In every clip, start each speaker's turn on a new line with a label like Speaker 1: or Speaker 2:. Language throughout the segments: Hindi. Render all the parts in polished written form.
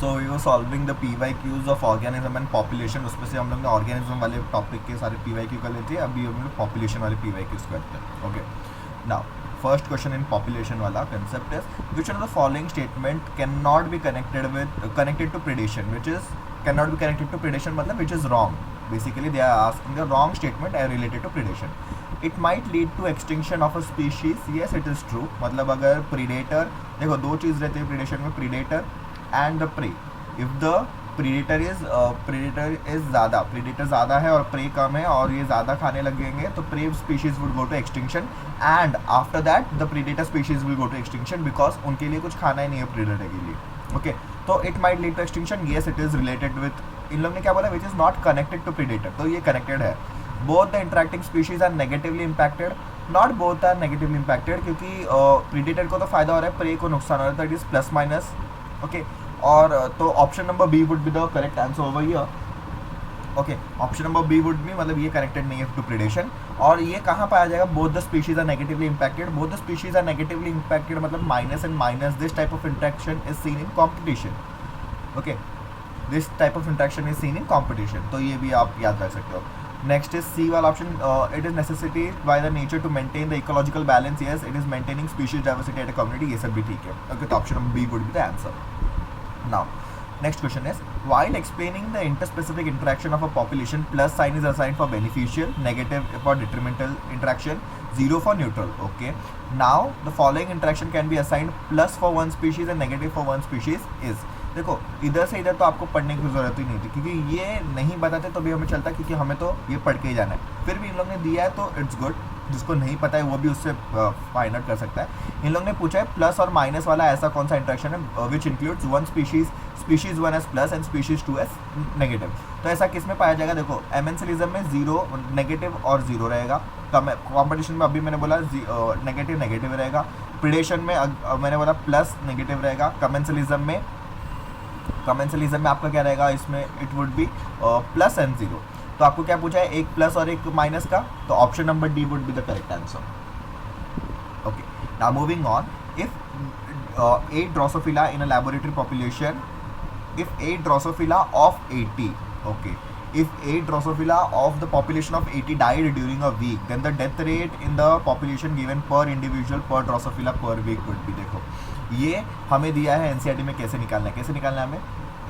Speaker 1: So we were solving the PYQs of organism and population. उसमें से हम लोग ने ऑर्गेनिज्म वाले टॉपिक के सारे PYQ कर लेते हैं. अभी हम लोग पॉपुलेशन वाले PYQs करते हैं. Okay, now first question in population वाला concept is which of the following statement can not be connected to predation. Which is can not be connected to predation मतलब which is wrong. Basically they are asking the wrong statement are related to predation. It might lead to extinction of a species. Yes it is true. मतलब अगर प्रीडेटर, देखो दो चीज़ रहती है प्रीडेशन में, predator and the prey. If the predator is ज़्यादा है और प्रे कम है और ये ज़्यादा खाने लगेंगे तो prey species would go to extinction and after that the predator species will go to extinction because उनके लिए कुछ खाना ही नहीं है प्रीडेटर के लिए. ओके, तो it might lead to extinction. Yes it is related with, इन लोग ने क्या बोला, which is not connected to predator. तो ये कनेक्टेड है. Both the interacting species are negatively impacted. Not both are negatively impacted क्योंकि प्रीडेटर को तो फायदा हो रहा है, प्रे को नुकसान हो रहा है. तो it is plus minus. Okay, और तो option number B would be the correct answer over here. Okay, option number B would be, मतलब ये कनेक्टेड नहीं है टू प्रेडेशन. और ये कहाँ पाया जाएगा, both the species are negatively impacted. Both the species are negatively impacted मतलब minus and minus. This type of interaction is seen in competition. Okay, this type of interaction is seen in competition. तो ये भी आप याद रख सकते हो. नेक्स्ट इज सी वाला option. It is necessity by the nature to maintain the ecological balance. Yes it is maintaining species diversity at a community. ये सब भी ठीक है. ओके, तो option number B would be the answer. Now, next question is, while explaining the interspecific interaction of a population, plus sign is assigned for beneficial, negative for detrimental interaction, 0 for neutral. Okay. Now, the following interaction can be assigned plus for one species and negative for one species is. देखो इधर से इधर तो आपको पढ़ने की ज़रूरत ही नहीं थी क्योंकि ये नहीं बताते तो भी हमें चलता क्योंकि हमें तो ये पढ़ के ही जाना है. फिर भी इन लोगों ने दिया है तो इट्स गुड. जिसको नहीं पता है वो भी उससे फाइंड आउट कर सकता है. इन लोगों ने पूछा है प्लस और माइनस वाला ऐसा कौन सा इंटरेक्शन है which includes one species 1 as plus and species 2 as negative. तो ऐसा किस में पाया जाएगा, देखो एमेंसलिज्म में 0 नेगेटिव और 0 रहेगा. कॉम्पिटिशन में अभी मैंने बोला नेगेटिव नेगेटिव रहेगा. प्रीडेशन में मैंने बोला प्लस नेगेटिव रहेगा. कमेंसलिज्म में आपका क्या रहेगा, इसमें it would B plus and 0. तो आपको क्या पूछा है, एक प्लस और एक माइनस का. तो option number D would be the correct answer. Okay, now moving on. If 8 Drosophila in a laboratory population, if 8 Drosophila of 80, okay, if 8 Drosophila of the population of 80 died during a week, then the death rate in the population given per individual per Drosophila per week would be. देखो ये हमें दिया है NCERT में, कैसे निकालना है हमें.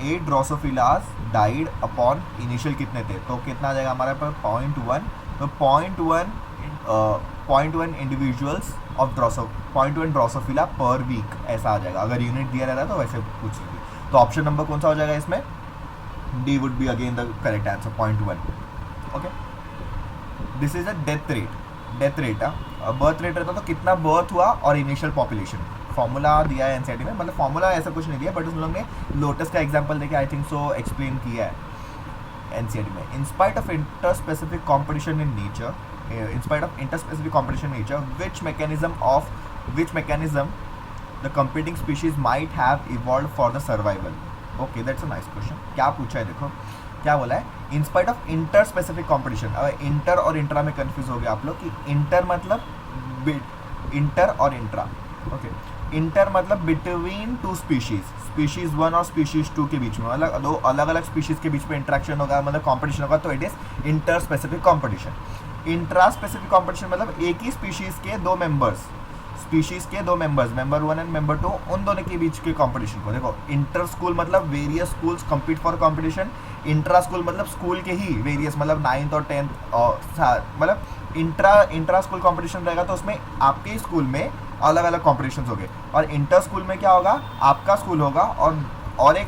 Speaker 1: 8 Drosophilas died upon initial कितने थे, तो कितना आ जाएगा हमारे पास 0.1. तो 0.1 individuals of 0.1 Drosophila per week ऐसा आ जाएगा. अगर यूनिट दिया रहता तो वैसे पूछ लीजिए. तो ऑप्शन नंबर कौन सा हो जाएगा इसमें, D would be again the correct answer 0.1. Okay, this is a death rate. Birth rate रहता तो कितना बर्थ हुआ और इनिशियल पॉपुलेशन. फॉर्मूला दिया है एनसीईआरटी में, मतलब फॉर्मूला ऐसा कुछ नहीं दिया बट उन लोगों ने लोटस का एग्जांपल देके आई थिंक सो एक्सप्लेन किया है एनसीईआरटी में. In spite of interspecific competition in nature, which mechanism the competing species might have evolved for the survival. Okay, that's a nice question. क्या पूछा है, देखो क्या बोला है, in spite of inter specific competition. अब इंटर और इंट्रा में कंफ्यूज हो गया आप लोग कि इंटर मतलब इंटर और इंट्रा. ओके, इंटर मतलब बिटवीन टू स्पीशीज 1 और स्पीशीज 2 के बीच में, मतलब दो अलग अलग स्पीशीज के बीच में इंटरेक्शन होगा, मतलब कॉम्पिटिशन होगा, तो it is inter specific competition. Intra specific competition मतलब एक ही स्पीशीज के दो मेंबर्स, मेंबर 1 एंड मेंबर 2, उन दोनों के बीच के कंपटीशन को. देखो इंटर स्कूल मतलब various schools compete for competition. Intra school मतलब स्कूल के ही वेरियस, मतलब 9th और 10th और मतलब इंट्रा स्कूल कंपटीशन रहेगा तो उसमें आपके स्कूल में अलग अलग कॉम्पिटिशन हो गए. और इंटर स्कूल में क्या होगा, आपका स्कूल होगा और एक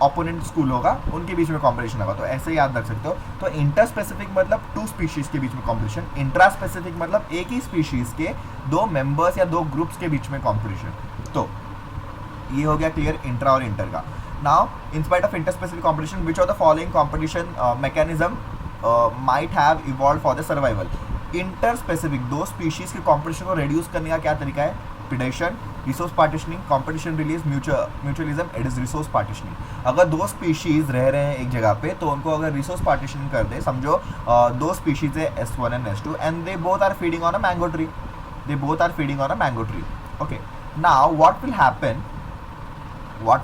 Speaker 1: ओपोनेंट स्कूल होगा, उनके बीच में कंपटीशन होगा. तो ऐसे याद रख सकते हो. तो इंटर स्पेसिफिक मतलब 2 स्पीशीज के बीच में कंपटीशन. इंट्रा स्पेसिफिक मतलब एक ही स्पीशीज के 2 मेंबर्स या 2 ग्रुप्स के बीच में कंपटीशन. तो ये हो गया क्लियर इंट्रा और इंटर का. Now in spite of inter specific competition, which of the following competition mechanism might have evolve for the survival. Inter specific 2 species के कंपटीशन को रिड्यूस करने का क्या तरीका है, predation, resource partitioning, competition release, mutualism, it is resource partitioning. अगर 2 स्पीशीज रह रहे हैं एक जगह पे तो उनको अगर रिसोर्स पार्टीशनिंग कर दे, समझो 2 स्पीशीज है S1 and S2 and they both are feeding on a mango tree. Okay, now what will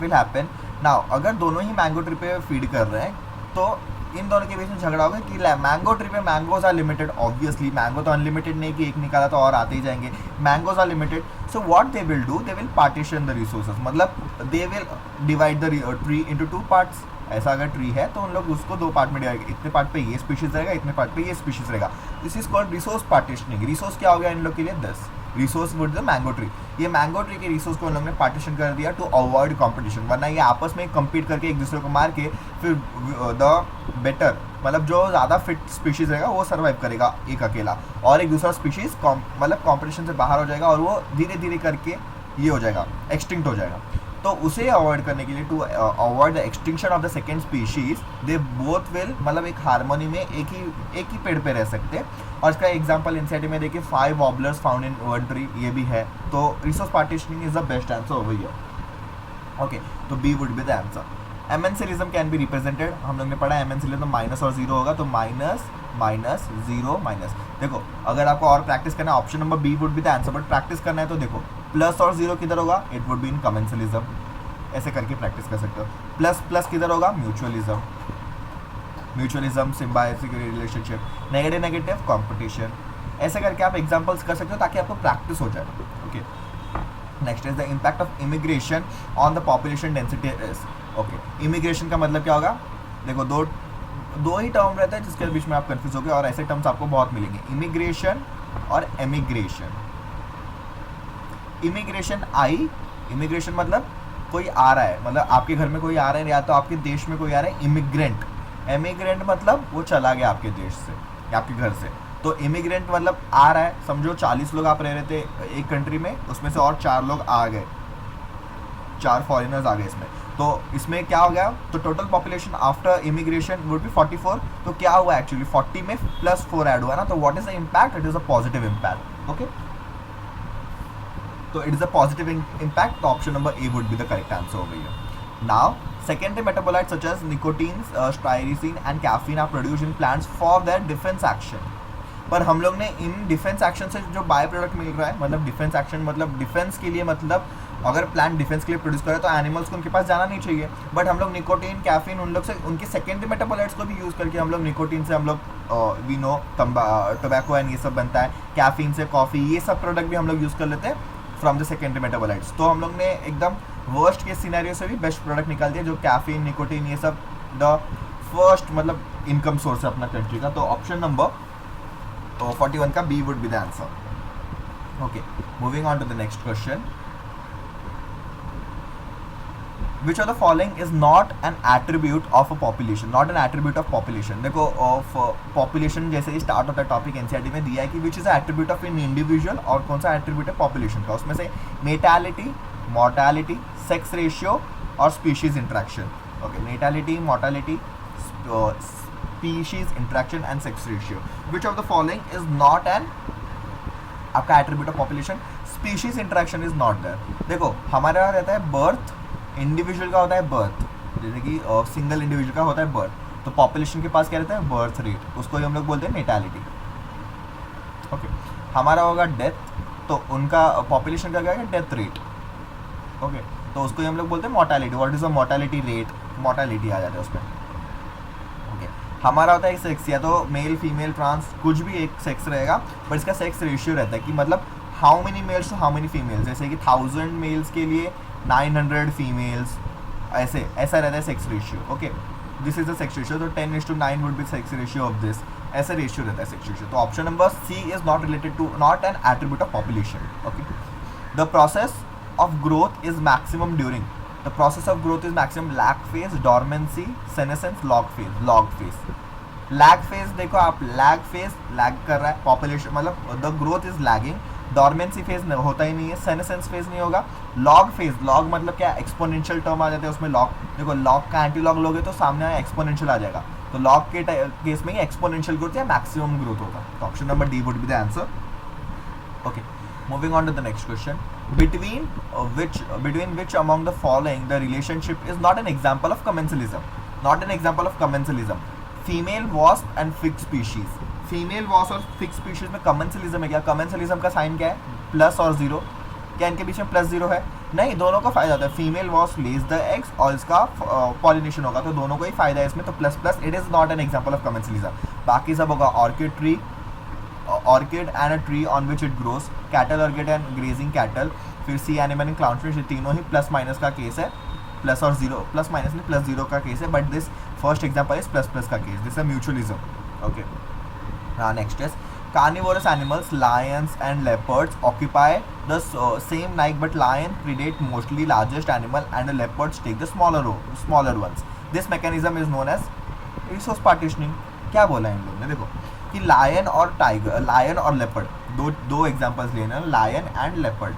Speaker 1: happen now अगर दोनों ही मैंगो ट्री पे फीड कर रहे हैं तो इन दोनों के बीच में झगड़ा होगा कि मैंगो ट्री पे mangoes are limited, obviously mango तो अनलिमिटेड नहीं कि एक निकाला तो और आते ही जाएंगे, mangoes are limited. So what they will do, they will partition the resources, मतलब they will divide the tree into 2 parts. ऐसा अगर ट्री है तो उन लोग उसको 2 पार्ट में डिवाइड, इतने पार्ट पे ये स्पीशीज रहेगा, इतने पार्ट पे ये स्पीशीज रहेगा. This is called resource partitioning. Resource क्या हो गया इन लोग के लिए, 10 resource would the mango tree. ये मैंगो ट्री के रिसोर्स को उन लोग ने पार्टीशन कर दिया टू अवॉइड कंपटीशन, वरना ये आपस में कम्पीट करके एक दूसरे को मार के फिर द बेटर, मतलब जो ज़्यादा फिट स्पीशीज रहेगा वो सर्वाइव करेगा एक अकेला, और एक दूसरा स्पीशीज मतलब कॉम्पिटिशन से बाहर हो जाएगा और वो धीरे धीरे करके ये हो जाएगा, एक्सटिंक्ट हो जाएगा. तो उसे अवॉइड करने के लिए, to avoid the extinction of the second species, they both will, मतलब एक हार्मोनी में एक ही पेड़ पे रह सकते हैं. और इसका एग्जांपल एनसीईआरटी में देखिए 5 warblers found in one tree, ये भी है. तो resource partitioning is the best answer over here. Okay, तो B would be the answer. Amensalism can be represented, हम लोग ने पढ़ा एमेंसिलिज्म माइनस और जीरो होगा, तो माइनस माइनस जीरो माइनस. देखो अगर आपको और प्रैक्टिस करना है option number B would be the answer, but practice करना है तो देखो प्लस और जीरो किधर होगा, it would be in commensalism. ऐसे करके प्रैक्टिस कर सकते हो. प्लस प्लस किधर होगा, mutualism. Mutualism symbiotic relationship. Negative negative competition. ऐसे करके आप एग्जांपल्स कर सकते हो ताकि आपको प्रैक्टिस हो जाए. Okay, next is the impact of immigration on the population density is. Okay, immigration का मतलब क्या होगा, देखो दो ही टर्म रहता है जिसके बीच में आप कंफ्यूज हो गए, और ऐसे टर्म्स आपको बहुत मिलेंगे, इमिग्रेशन और एमिग्रेशन. इमिग्रेशन आई, इमिग्रेशन मतलब कोई आ रहा है, मतलब आपके घर में कोई आ रहा है या तो आपके देश में कोई आ रहा है, इमिग्रेंट. एमिग्रेंट मतलब वो चला गया आपके देश से या आपके घर से. तो इमिग्रेंट मतलब आ रहा है, समझो 40 लोग आप रह रहे थे एक कंट्री में, उसमें से और 4 लोग आ गए, 4 फॉरेनर्स आ गए इसमें. तो इसमें क्या हो गया, तो total population after immigration would be 44. तो क्या हुआ एक्चुअली 40 में प्लस 4 ऐड हुआ ना, तो what is the impact, it is a positive impact. Okay, so it is a positive impact. The option number A would be the correct answer over here. Now secondary metabolites such as nicotine, styrosine and caffeine are produced in plants for their defense action. पर हम लोग ने इन डिफेंस एक्शन से जो बाय प्रोडक्ट मिल रहा है, मतलब डिफेंस एक्शन मतलब डिफेंस के लिए, मतलब अगर प्लांट डिफेंस के लिए प्रोड्यूस करे तो एनिमल्स को उनके पास जाना नहीं चाहिए. बट हम लोग निकोटीन कैफीन उन लोग से, उनके सेकेंडरी मेटाबोलाइट्स को भी यूज़ करके हम लोग निकोटीन से हम लोग वी नो टोबैको एंड ये सब बनता है, कैफीन से कॉफ़ी, ये सब प्रोडक्ट भी हम लोग यूज़ कर लेते हैं फ्रॉम द सेकेंडरी मेटाबोलाइट्स. तो हम लोग ने एकदम वर्स्ट केस सिनेरियो से भी बेस्ट प्रोडक्ट निकाल दिया, जो कैफीन निकोटीन ये सब द फर्स्ट मतलब इनकम सोर्स है अपना कंट्री का. तो ऑप्शन नंबर 41 का B would be the answer. Okay, moving on to the next question. Which of the following is not an attribute of a population? Not an attribute of population. देखो of population जैसे ही स्टार्ट होता है टॉपिक एनसीईआरटी में दिया है कि which is an attribute of an individual, और कौन सा attribute है population का. उसमें से natality, mortality, sex ratio और species interaction. Okay, natality, mortality, species interaction and sex ratio. Which of the following is not an आपका attribute of population? Species interaction is not there. देखो हमारा रहता है birth, इंडिविजुअल का होता है बर्थ, जैसे कि सिंगल इंडिविजुअल का होता है बर्थ. तो पॉपुलेशन के पास क्या रहता है, बर्थ रेट, उसको ही हम लोग बोलते हैं नेटालिटी. ओके, हमारा होगा डेथ, तो उनका पॉपुलेशन का क्या है, डेथ रेट. ओके, तो उसको ही हम लोग बोलते हैं mortality. What is the mortality rate, mortality आ जाता है उसमें. ओके, हमारा होता है सेक्स, या तो मेल फीमेल ट्रांस कुछ भी एक सेक्स रहेगा, पर इसका सेक्स रेशियो रहता है कि मतलब how many males to how many females. जैसे कि 1000 मेल्स के लिए 900 फीमेल्स, ऐसा रहता है sex ratio. Okay, this is the sex ratio. तो 10:9 would be sex ratio of this. ऐसा रेशियो रहता है सेक्स रेशियो. तो option number C is not related to, not an attribute of population. Okay, the process of growth is maximum during, the process of growth is maximum lag phase, dormancy, senescence, log phase. Log phase, lag phase देखो आप, लैग फेज लैग कर रहा है पॉपुलेशन, मतलब the growth is lagging. Dormancy phase होता ही नहीं है, सेनेसेंस फेज नहीं होगा. लॉग फेज, लॉग मतलब क्या, एक्सपोनेंशियल टर्म आ जाते हैं उसमें. लॉग देखो, लॉग का एंटी लॉग लोगे तो सामने एक्सपोनेंशियल आ जाएगा. तो लॉग के केस में ही एक्सपोनेंशियल ग्रोथ या मैक्सिमम ग्रोथ होगा. तो option number D would be the answer. Okay, moving on to the next question. between which among the following the relationship is not an example of commensalism? Not an example of commensalism. Female wasp and fixed species. Female wasp और फिक्स स्पीशीज में कमेंसलिज्म है क्या? कमेंसलिज्म का साइन क्या है? प्लस और जीरो. क्या इनके बीच में प्लस जीरो है? नहीं, दोनों को फायदा होता है, female wasp lays the eggs और इसका पॉलिनेशन होगा, तो दोनों को ही फायदा है इसमें, तो plus plus it is not an example of commensalism. बाकी सब होगा orchid tree, orchid and a tree on which it grows, cattle orchid and grazing cattle, फिर sea animal and clown fish, ये तीनों ही प्लस माइनस का केस है, प्लस और जीरो, प्लस माइनस में प्लस जीरो का केस है, but this first example is plus plus का केस, दिस है म्यूचुअलिज्म। ओके, हाँ, next is carnivorous animals, lions and leopards occupy the same niche, but lion predate mostly largest animal and the leopards take the smaller ones. This mechanism is known as resource partitioning. क्या बोला है इन लोगों ने, देखो कि लायन और टाइगर, लायन और लेपर्ड, दो एग्जांपल्स लेना, लायन एंड लेपर्ड।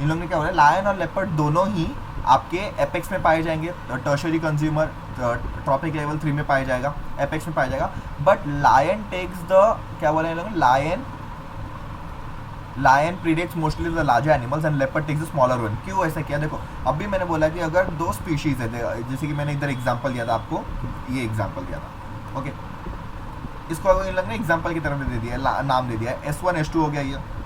Speaker 1: इन लोगों ने क्या बोला, लायन और लेपर्ड दोनों ही आपके एपेक्स में पाए जाएंगे, टर्शरी कंज्यूमर ट्रॉपिक लेवल 3 में पाया जाएगा, एपेक्स में पाया जाएगा, बट लायन टेक्स द, क्या बोला इन लोगों ने, lion predates mostly the larger animals and leopard takes the smaller one. क्यों ऐसा किया, देखो अभी मैंने बोला कि अगर दो स्पीशीज है, जैसे कि मैंने इधर एग्जांपल दिया था आपको, ये एग्जांपल दिया था, ओके, इसको इन लोगों ने एग्जांपल की तरफ दे दिया, नाम दे दिया, S1 S2 हो गया, ये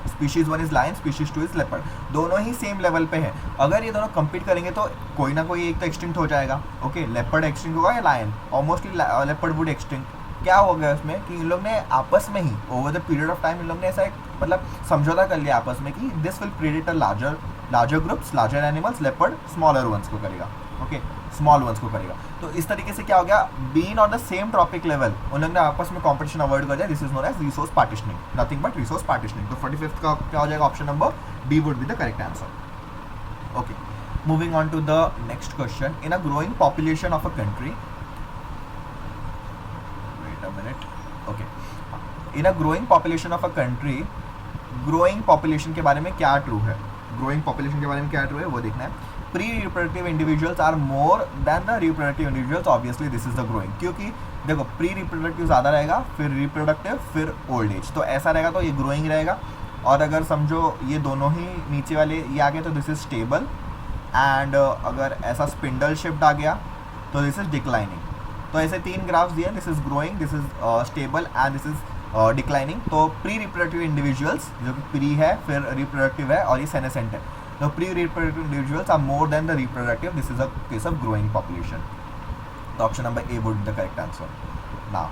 Speaker 1: species 1 is lion, species 2 is leopard, दोनों ही सेम लेवल पे है। अगर ये दोनों compete करेंगे तो कोई ना कोई एक तो एक्सटिंक्ट हो जाएगा, ओके, लेपर्ड एक्सटिंक्ट होगा या लायन, और मोस्टली लेपर्ड वुड एक्सटिंक्ट। क्या हो गया उसमें कि इन लोग ने आपस में ही over the period of time इन लोग ने ऐसा एक मतलब समझौता कर लिया आपस में कि this will predate a larger groups, larger animals, leopard smaller ones को करेगा, ओके, स्मॉल वंस को करेगा। तो इस तरीके से क्या हो गया, being on the same trophic level उन लोग ने आपस में कॉम्पिटिशन अवॉइड कर दिया, this is known as resource partitioning, nothing but resource partitioning. तो 45th का क्या हो जाएगा, option number B would be the correct answer. Okay, moving on to the next question, in a growing population of a country, wait a minute, okay, in a growing population of a country, growing population के बारे में क्या ट्रू है, ग्रोइंग पॉपुलेशन के बारे में क्या ट्रू है वो देखना है। Pre reproductive individuals are more than the reproductive individuals, obviously this is the growing, क्योंकि देखो प्री रिप्रोडक्टिव ज़्यादा रहेगा, फिर रिप्रोडक्टिव, फिर ओल्ड एज, तो ऐसा रहेगा तो ये ग्रोइंग रहेगा। और अगर समझो ये दोनों ही नीचे वाले ये आ गए तो दिस इज स्टेबल, एंड अगर ऐसा स्पिंडल शिफ्ट आ गया तो दिस इज डिक्लाइनिंग। तो ऐसे 3 ग्राफ्स दिए, this is growing, this is stable and this is declining. तो प्री रिप्रोडक्टिव इंडिविजुअल्स जो कि प्री है, फिर रिप्रोडक्टिव है और ये सेनेसेंट है, तो pre reproductive individuals are more than the reproductive, this is a case of growing population. तो option number A would be the correct answer. Now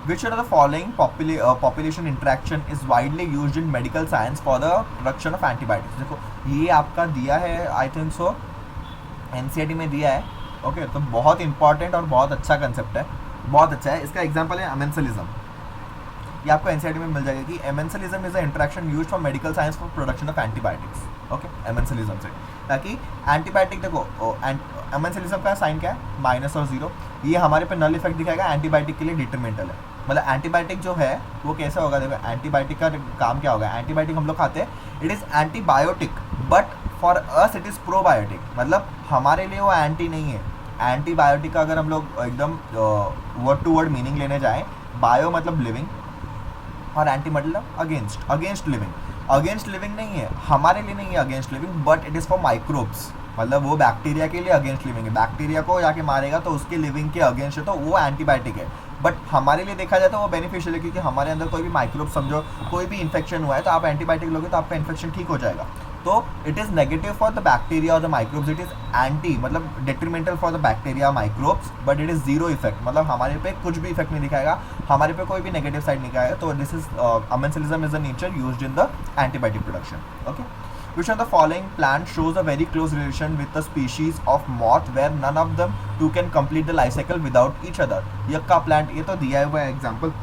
Speaker 1: which of the following population interaction is widely used in medical science for the production of antibiotics? देखो ये आपका दिया है, आई थिंक सो एनसीईआरटी में दिया है, ओके, तो बहुत इंपॉर्टेंट और बहुत अच्छा कंसेप्ट है, बहुत अच्छा है। इसका एग्जांपल है एमेंसलिज्म, ये आपको एनसीईआरटी में मिल जाएगा कि amensalism is a interaction used for medical science for production of antibiotics, okay, amensalism से, ताकि एंटीबायोटिक, देखो एमेंसलिज्म का साइन क्या है, माइनस और जीरो, ये हमारे पे नल इफेक्ट दिखाएगा, एंटीबायोटिक के लिए डिटरमिनेंटल है, मतलब एंटीबायोटिक जो है वो कैसे होगा, देखो एंटीबायोटिक का काम क्या होगा, एंटीबायोटिक हम लोग खाते हैं, it is antibiotic but for us it is probiotic, मतलब हमारे लिए वो एंटी नहीं है। एंटीबायोटिक का अगर हम लोग एकदम वर्ड टू वर्ड मीनिंग लेने जाएँ, बायो मतलब लिविंग और एंटी मतलब अगेंस्ट, अगेंस्ट लिविंग नहीं है, हमारे लिए नहीं है against living, but it is for microbes, मतलब वो बैक्टीरिया के लिए अगेंस्ट लिविंग है, बैक्टीरिया को जाके मारेगा तो उसके लिविंग के अगेंस्ट है, तो वो एंटीबायोटिक है। बट हमारे लिए देखा जाए तो वो बेनिफिशियल है, क्योंकि हमारे अंदर कोई भी माइक्रोब, समझो कोई भी इन्फेक्शन हुआ है तो आप एंटीबायोटिक लोगे तो आपका इन्फेक्शन ठीक हो जाएगा। तो it is negative for the bacteria और the microbes, it is anti मतलब detrimental for the bacteria microbes, but it is zero effect, मतलब हमारे पे कुछ भी इफेक्ट नहीं दिखाएगा, हमारे पे कोई भी नेगेटिव साइड नहीं दिखाएगा। तो this is amensalism is the nature used in the antibiotic production. Okay, which of the following plant shows a very close relation with the species of moth where none of them two can complete the life cycle without each other? Yucca plant, ये तो दिया हुआ है एग्जाम्पल,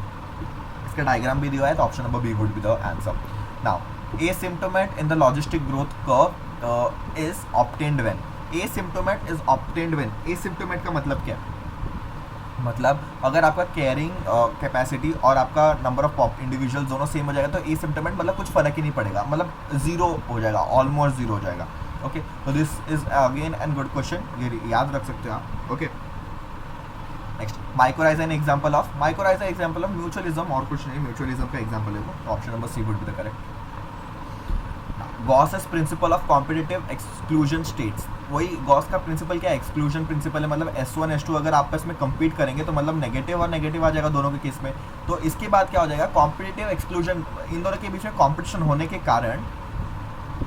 Speaker 1: इसका डायग्राम भी दिया है, तो option number B would be the answer. Now asymptomat in the logistic growth curve is obtained when, asymptomat is obtained when, asymptomat का मतलब क्या है, मतलब अगर आपका कैरिंग कैपेसिटी और आपका नंबर ऑफ इंडिविजुअल दोनों सेम हो जाएगा तो एसिम्प्टोमेटिक मतलब कुछ फर्क ही नहीं पड़ेगा, मतलब जीरो हो जाएगा, ऑलमोस्ट जीरो हो जाएगा। ओके, तो this is again an good question, ये याद रख सकते हो आप। Okay, next mycorrhiza an example of, mycorrhiza example of mutualism, और कुछ नहीं, म्यूचुअलिज्म का एग्जांपल है वो, option number C would be the correct. Gause's principle of competitive exclusion states, वही गॉस का प्रिंसिपल क्या है, एक्सक्लूजन प्रिंसिपल है, मतलब S1 S2 अगर आपस में compete करेंगे तो मतलब नेगेटिव और नेगेटिव आ जाएगा दोनों के केस में। तो इसके बाद क्या हो जाएगा, कॉम्पिटिटिव एक्सक्लूजन, इन दोनों के बीच में कॉम्पिटिशन होने के कारण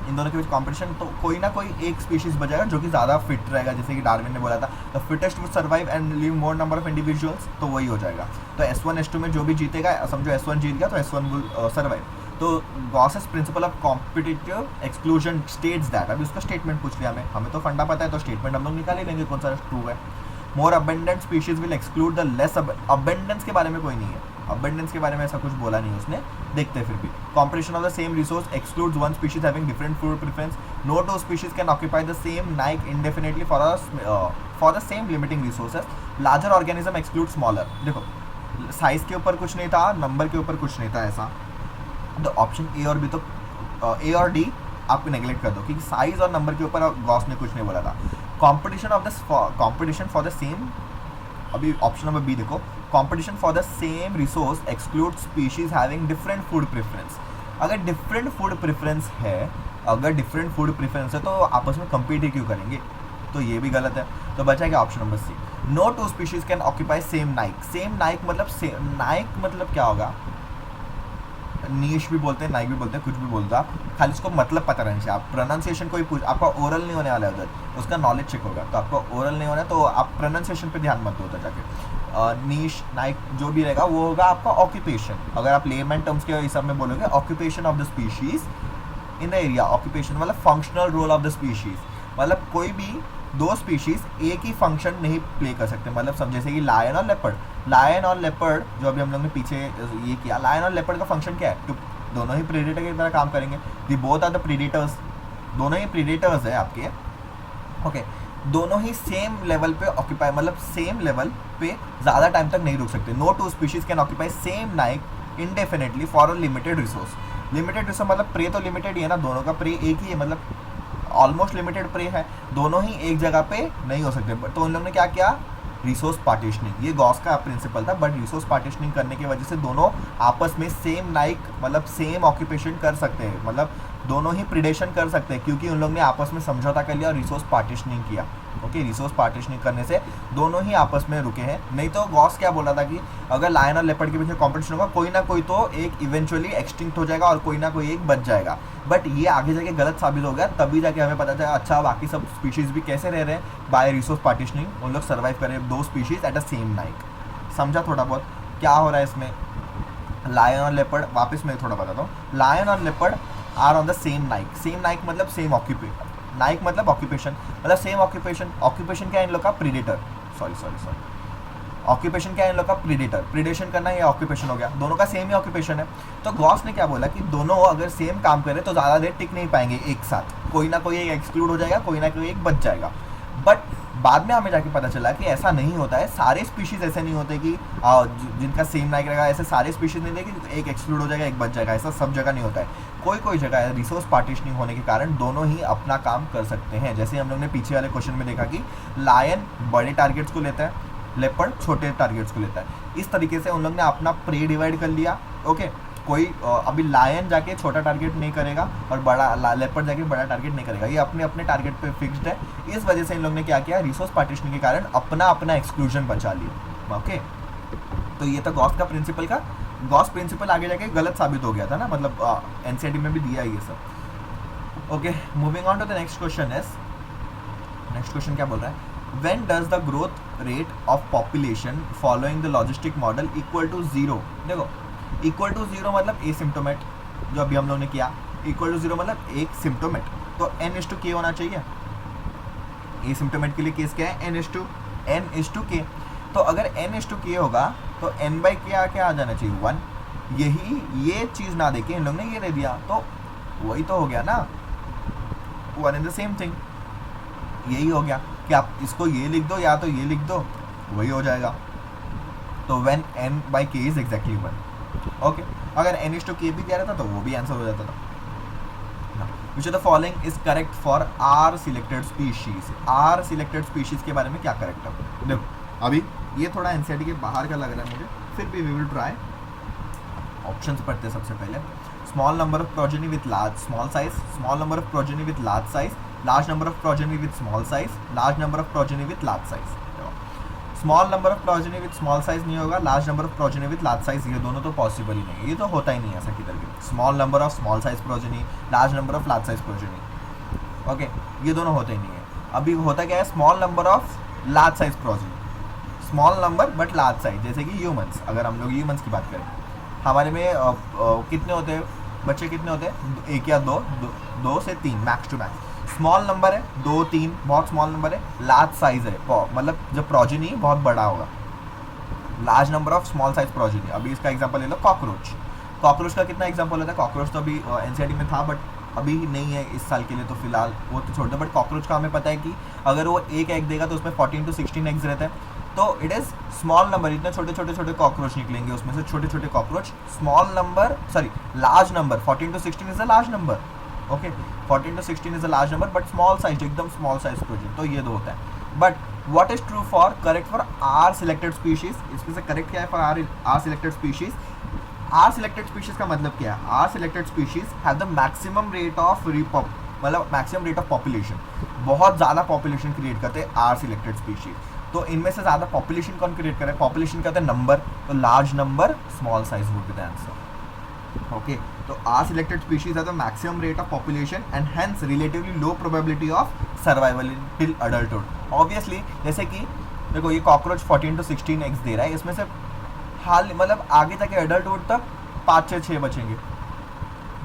Speaker 1: इन दोनों के बीच कंपटीशन, तो कोई ना कोई एक स्पीशीज बचेगा जो कि ज़्यादा फिट रहेगा, जैसे कि डार्विन ने बोला था the fittest would survive and live more number of individuals, तो वही हो जाएगा। तो S1 S2 में जो भी जीतेगा, समझो S1 जीत गया तो S1 विल सर्वाइव। तो Gauss's principal of competitive exclusion states that, अभी उसका स्टेटमेंट पूछ लिया हमें तो फंडा पता है, तो स्टेटमेंट हम लोग निकाल ही लेंगे कौन सा ट्रू है। More abundant species will exclude the less, abundance के बारे में कोई नहीं है, अबेंडेंस के बारे में ऐसा कुछ बोला नहीं उसने, देखते हैं फिर भी। Competition of the same resource excludes one species having different food preference, no two species can occupy the same niche indefinitely for the same limiting resources, larger organism exclude smaller. देखो साइज के ऊपर कुछ नहीं था, नंबर के ऊपर कुछ नहीं था ऐसा, तो ऑप्शन ए और बी तो ए और डी आप नेगलेक्ट कर दो, क्योंकि साइज और नंबर के ऊपर गॉस ने कुछ नहीं बोला था। कॉम्पिटिशन फॉर द सेम, अभी ऑप्शन नंबर बी देखो, competition for the same resource exclude species having different food preference. अगर डिफरेंट फूड प्रेफरेंस है, तो आपस में compete ही क्यों करेंगे, तो ये भी गलत है। तो बचा क्या option number C, no two species can occupy same niche. Same niche मतलब क्या होगा, नीश भी बोलते हैं, नाइक भी बोलते हैं, कुछ भी बोलते हैं आप, खाली उसको मतलब पता रहना चाहिए। आप प्रोनाउंसिएशन कोई पूछ, आपका ओरल नहीं होने वाला है उधर, उसका नॉलेज चेक होगा, तो आपका ओरल नहीं होना है तो आप प्रोनाउंसिएशन पे ध्यान मत दो उधर जाके। नीश नाइक जो भी रहेगा वो होगा आपका ऑक्यूपेशन। अगर आप लेमैन टर्म्स के हिसाब में बोलोगे occupation of the species in the area, occupation मतलब functional role of the species, मतलब कोई भी दो स्पीशीज एक ही फंक्शन नहीं प्ले कर सकते, मतलब समझे जैसे कि लायन और लेपर्ड जो अभी हम लोग ने पीछे ये किया, लायन और लेपर्ड का फंक्शन क्या है, तो दोनों ही प्रेडेटर की तरह काम करेंगे, they both are the predators, दोनों ही प्रेडेटर्स है आपके, ओके। दोनों ही सेम लेवल पे ऑक्यूपाई, मतलब सेम लेवल पे ज़्यादा टाइम तक नहीं रुक सकते। No two species can occupy same niche indefinitely for a limited resource. Limited resource मतलब प्रे तो लिमिटेड ही है ना, दोनों का प्रे एक ही है, मतलब ऑलमोस्ट लिमिटेड प्रे है, दोनों ही एक जगह पे नहीं हो सकते। तो उन लोगों ने क्या किया, रिसोर्स पार्टीशनिंग, ये गॉस का प्रिंसिपल था, बट रिसोर्स पार्टीशनिंग करने की वजह से दोनों आपस में सेम नाइक मतलब सेम ऑक्यूपेशन कर सकते हैं, मतलब दोनों ही प्रिडेशन कर सकते हैं, क्योंकि उन लोग ने आपस में समझौता कर लिया और रिसोर्स पार्टीशनिंग किया। ओके, रिसोर्स पार्टीशनिंग करने से दोनों ही आपस में रुके हैं। नहीं तो गॉस क्या बोला था कि अगर लायन और लेपर्ड के बीच में कॉम्पिटिशन होगा, कोई ना कोई तो एक इवेंचुअली एक्सटिंक्ट हो जाएगा और कोई ना कोई एक बच जाएगा, बट ये आगे जाके गलत साबित हो गया, तभी जाके हमें पता चला अच्छा बाकी सब स्पीशीज़ भी कैसे रह रहे हैं, बाय रिसोर्स पार्टीशनिंग उन लोग सर्वाइव करें, दो species at a same Naik. समझा थोड़ा बहुत क्या हो रहा है इसमें। लायन और लेपर्ड, वापस मैं थोड़ा बताता हूँ, लायन और leopard are on the same niche. Same niche मतलब सेम ऑक्यूपेशन, नाइक मतलब ऑक्यूपेशन, मतलब सेम ऑक्यूपेशन। ऑक्यूपेशन क्या है इन लोग का, प्रीडेटर, सॉरी ऑक्यूपेशन क्या है इन लोग का, प्रीडेटर, प्रीडेशन करना ये ऑक्यूपेशन हो गया, दोनों का सेम ही ऑक्यूपेशन है। तो गॉस ने क्या बोला कि दोनों अगर सेम काम करें तो ज़्यादा देर टिक नहीं पाएंगे एक साथ, कोई ना कोई एक एक्सक्लूड हो जाएगा, कोई ना कोई एक बच जाएगा। बट बाद में हमें जाके पता चला कि ऐसा नहीं होता है, सारे स्पीशीज़ ऐसे नहीं होते कि जिनका सेम नाइक रहेगा, ऐसे सारे स्पीशीज़ नहीं देगी कि एक एक्सक्लूड हो जाएगा एक बच जाएगा, ऐसा सब जगह नहीं होता है। कोई जगह है रिसोर्स पार्टीशनिंग होने के कारण दोनों ही अपना काम कर सकते हैं। जैसे हम लोग ने पीछे वाले क्वेश्चन में देखा कि लायन बड़े टारगेट्स को लेता है, लेपर्ड छोटे टारगेट्स को लेता है, इस तरीके से उन लोग ने अपना प्रे डिवाइड कर लिया। ओके, कोई अभी लायन जाके छोटा टारगेट नहीं करेगा और बड़ा लेपर्ड जाके बड़ा टारगेट नहीं करेगा, ये अपने अपने टारगेट पे फिक्स्ड है। इस वजह से इन लोग ने क्या किया, रिसोर्स पार्टीशनिंग के कारण अपना एक्सक्लूजन बचा लिया। ओके, तो ये तो गॉस का प्रिंसिपल का, गॉस प्रिंसिपल आगे जाके गलत साबित हो गया था ना, मतलब एनसीईआरटी में भी दिया है ये सब। Okay, moving on to the next question is, next question क्या बोल रहा है, when does the growth rate of population following the logistic model equal to zero. देखो इक्वल टू जीरो मतलब एसिम्प्टोमेट, जो अभी हम लोग ने किया, इक्वल टू जीरो मतलब एक सिम्प्टोमेट, तो n/k होना चाहिए। एसिम्प्टोमेट के लिए केस क्या है, n/k। तो अगर n/k होगा तो n/k क्या आ जाना चाहिए 1। यही ये चीज़ ना देखे इन लोग ने ये दे दिया, तो वही तो हो गया ना, 1 इन द सेम थिंग। यही हो गया कि आप इसको ये लिख दो या तो ये लिख दो, वही हो जाएगा। तो when n/k is exactly 1। Okay, अगर n/k भी दिया रहता तो वो भी आंसर हो जाता था। Which of the following is correct for R selected species. R selected species के बारे में क्या करेक्ट है, देखो अभी ये थोड़ा एनसीईआरटी के बाहर का लग रहा है मुझे, फिर भी वी विल ट्राई। ऑप्शंस पढ़ते सबसे पहले, small number of progeny with large small size, small number of progeny with large size, large number of progeny with small size, large number of progeny with large size. Small number of progeny with small size नहीं होगा, large number of progeny with large size, ये दोनों तो पॉसिबल ही नहीं है, ये तो होता ही नहीं है ऐसा किधर भी। Small number of small size progeny, large number of large size progeny, okay, ये दोनों होते ही नहीं है। अभी होता क्या है, small number of large size progeny, small number but large size, जैसे कि ह्यूमंस, अगर हम लोग ह्यूमंस की बात करें, हमारे में कितने होते हैं बच्चे, कितने होते हैं, एक या दो से तीन max to max. Small number है 2-3, बहुत स्मॉल नंबर है। लार्ज साइज है, मतलब जब प्रोजेनी बहुत बड़ा होगा, large number of small size progeny. अभी इसका एग्जांपल ले लो, कॉकरोच। कॉकरोच का कितना एग्जांपल होता है, कॉकरोच तो अभी एनसीईआरटी में था बट अभी नहीं है इस साल के लिए, तो फिलहाल वो तो छोड़ दो। बट कॉकरोच का हमें पता है कि अगर वो एक एग देगा तो उसमें 14 to 16 एग्स रहते हैं, तो इट इज़ स्मॉल नंबर, इतने छोटे छोटे कॉकरोच निकलेंगे उसमें से, छोटे छोटे cockroach. Small number, sorry large number, 14 to 16 is a large number, okay, 14 to 16 is a large number but small size, एकदम स्मॉल साइज प्रोजेक्ट, तो ये दो होता है। But what is true for, correct for R selected species, इसमें से करेक्ट क्या है for R selected species. R selected species का मतलब क्या है, R selected species have the maximum rate of मतलब मैक्सिमम रेट ऑफ पॉपुलेशन, बहुत ज़्यादा पॉपुलेशन क्रिएट करते हैं आर सिलेक्टेड स्पीशीज। तो इनमें से ज़्यादा पॉपुलेशन कौन क्रिएट करे, पॉपुलेशन क्या होता है, नंबर, तो large number small size would be the answer, okay. तो r selected species have the maximum rate of population and hence relatively low probability of survival till adulthood. Obviously जैसे कि देखो ये कॉकरोच 14 to 16 एग्स दे रहा है, इसमें से हाल मतलब आगे तक एडल्टहुड तक 5-6 बचेंगे,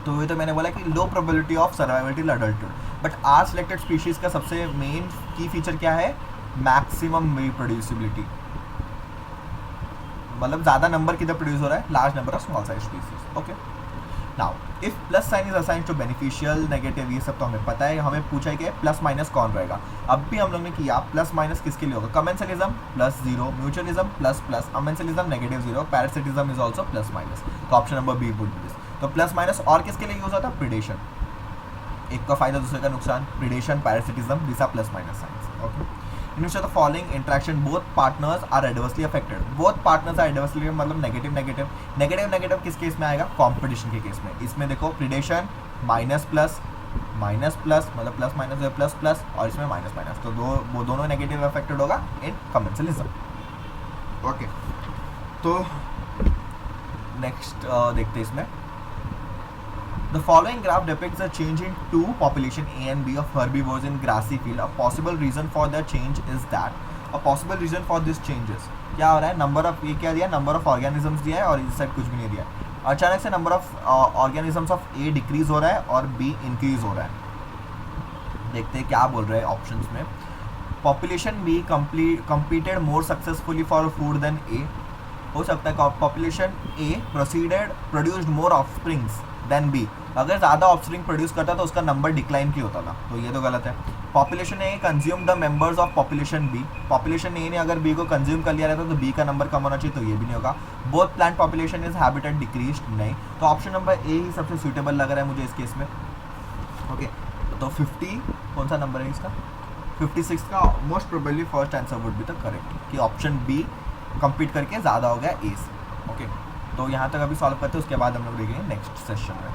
Speaker 1: तो ये तो मैंने बोला कि low probability of survival till adulthood. But R selected species का सबसे मेन की फीचर क्या है, मैक्सिमम रिप्रोड्यूसिबिलिटी, मतलब ज़्यादा नंबर किधर प्रोड्यूस हो रहा है, large number of small size species, okay. Now if plus sign is assigned to beneficial, negative, ये सब तो हमें पता है, हमें पूछा है कि प्लस माइनस कौन रहेगा। अब भी हम लोग ने किया प्लस माइनस किसके लिए होगा, commensalism +0, mutualism ++, amensalism -0, parasitism is also plus minus, तो option number B would be this. तो प्लस माइनस और किसके लिए यूज होता है, प्रिडेशन, एक का फायदा दूसरे का नुकसान, predation, parasitism, this are plus minus science, okay. In which of the following interaction both partners are adversely affected, both partners are adversely, मतलब नेगेटिव किस केस में आएगा, कंपटीशन के केस में। इसमें देखो प्रिडेशन माइनस प्लस मतलब प्लस माइनस प्लस प्लस, और इसमें माइनस माइनस, तो वो दोनों नेगेटिव अफेक्टेड होगा इन कमेंसलिज्म, ओके। तो नेक्स्ट देखते हैं इसमें, the following graph depicts a change in two population A and B of herbivores in grassy field. A possible reason for the change is that, a possible reason for this changes क्या हो रहा है, नंबर ऑफ, ये क्या दिया, नंबर ऑफ ऑर्गेनिजम्स दिया है और इस साइड कुछ भी नहीं दिया है। अचानक से number of organisms of A decrease हो रहा है और बी इंक्रीज हो रहा है। देखते हैं क्या बोल रहे हैं ऑप्शंस में। Population B competed more successfully for food than A, हो सकता है population A produced more offsprings than B, अगर ज़्यादा ऑफस्प्रिंग प्रोड्यूस करता तो उसका नंबर डिक्लाइन की होता था, तो ये तो गलत है। Population A consume the members of population B, population A ने अगर बी को कंज्यूम कर लिया रहता तो बी का नंबर कम होना चाहिए, तो ये भी नहीं होगा। Both plant population is habitat decrease, नहीं, तो ऑप्शन नंबर ए ही सबसे सूटेबल लग रहा है मुझे इस केस में, ओके। तो 50 कौन सा नंबर है इसका, 56 का most probably first answer would be the correct, कि ऑप्शन बी कंपीट करके ज़्यादा हो गया ए से, ओके। तो यहाँ तक अभी सॉल्व करते हैं, उसके बाद हम लोग देखेंगे नेक्स्ट सेशन में।